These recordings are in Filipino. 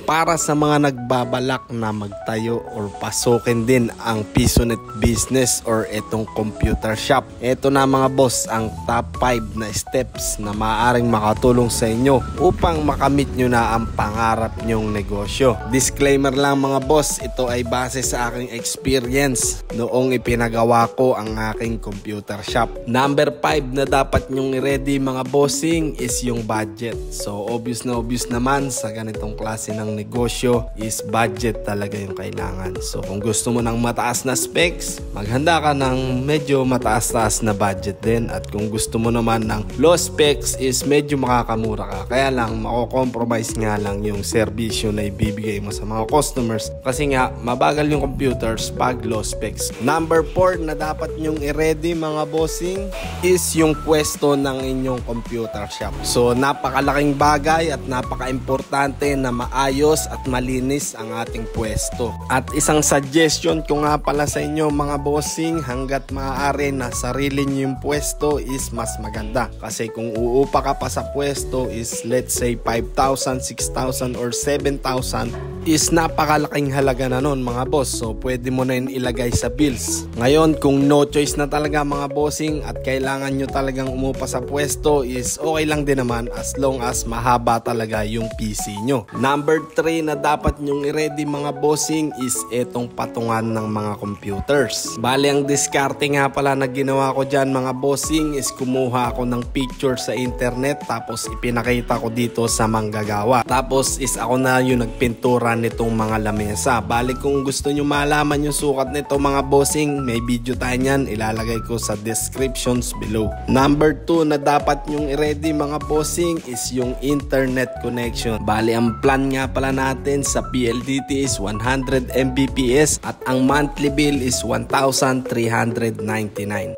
para sa mga nagbabalak na magtayo or pasukin din ang PisoNet business or itong computer shop. Ito na mga boss ang top 5 na steps na maaaring makatulong sa inyo upang makamit nyo na ang pangarap nyong negosyo. Disclaimer lang mga boss, ito ay base sa aking experience noong ipinagawa ko ang aking computer shop. Number 5 na dapat nyong i-ready mga bossing is yung budget. So obvious naman sa ganitong klase ng negosyo is budget talaga yung kailangan. So kung gusto mo ng mataas na specs, maghanda ka ng medyo mataas-taas na budget din. At kung gusto mo naman ng low specs is medyo makakamura ka. Kaya lang mako-compromise nga lang yung serbisyo na ibibigay mo sa mga customers. Kasi nga mabagal yung computers pag low specs. Number 4 na dapat nyong i-ready mga bossing is yung pwesto ng inyong computer shop. So napakalaking bagay at napaka-importante na maayos at malinis ang ating pwesto. At isang suggestion ko nga pala sa inyo mga bossing, hanggat maaari na sarili nyo yung pwesto is mas maganda. Kasi kung uupa ka pa sa pwesto is let's say 5,000, 6,000 or 7,000 is napakalaking halaga na nun mga boss. So pwede mo na yun ilagay sa bills. Ngayon kung no choice na talaga mga bossing at kailangan nyo talagang umupa sa pwesto is okay lang din naman as long as mahaba talaga yung PC nyo. Number 3 na dapat nyong i-ready mga bossing is etong patungan ng mga computers. Bali ang diskarte nga pala na ginawa ko dyan mga bossing is kumuha ako ng picture sa internet tapos ipinakita ko dito sa manggagawa. Tapos is ako na yung nagpintura nitong mga lamesa. Bali kung gusto nyo malaman yung sukat nito mga bossing, may video tayo nyan, ilalagay ko sa descriptions below. Number 2 na dapat nyong i-ready mga bossing is yung internet connection. Bali ang plan nga pala natin sa PLDT is 100 Mbps at ang monthly bill is 1,399.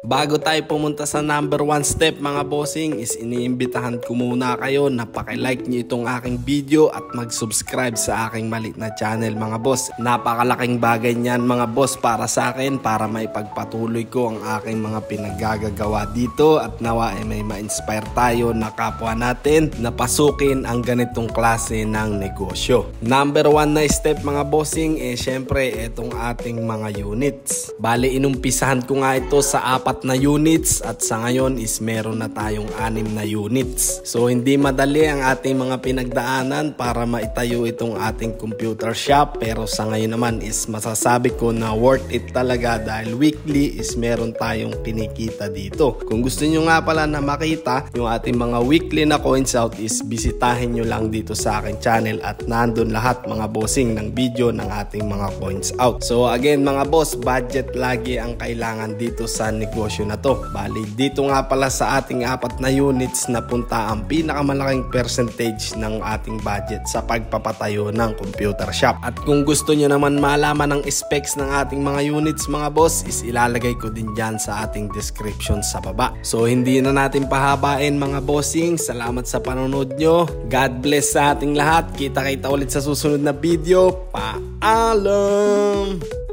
Bago tayo pumunta sa number 1 step mga bossing is iniimbitahan ko muna kayo na paki-like nyo itong aking video at mag-subscribe sa aking maliit na channel mga boss. Napakalaking bagay niyan mga boss para sa akin para maipagpatuloy ko ang aking mga pinaggagawa dito at nawa ay may ma-inspire tayo na kapwa natin na pasukin ang ganitong klase ng negosyo. Number 1 na step mga bossing syempre itong ating mga units. Bali inumpisahan ko nga ito sa 4 na units at sa ngayon is meron na tayong 6 na units. So hindi madali ang ating mga pinagdaanan para maitayo itong ating computer shop, pero sa ngayon naman is masasabi ko na worth it talaga dahil weekly is meron tayong kinikita dito. Kung gusto nyo nga pala na makita yung ating mga weekly na coins out is bisitahin nyo lang dito sa aking channel at nandun lahat mga bossing ng video ng ating mga coins out. So again mga boss, budget lagi ang kailangan dito sa negosyo na to. Bali dito nga pala sa ating 4 na units napunta ang pinakamalaking percentage ng ating budget sa pagpapatayo ng computer shop. At kung gusto nyo naman malaman ang specs ng ating mga units mga boss is ilalagay ko din dyan sa ating description sa baba. So hindi na natin pahabain mga bossing. Salamat sa panonood nyo. God bless sa ating lahat. Kita-kita ulit sa susunod na video. Paalam!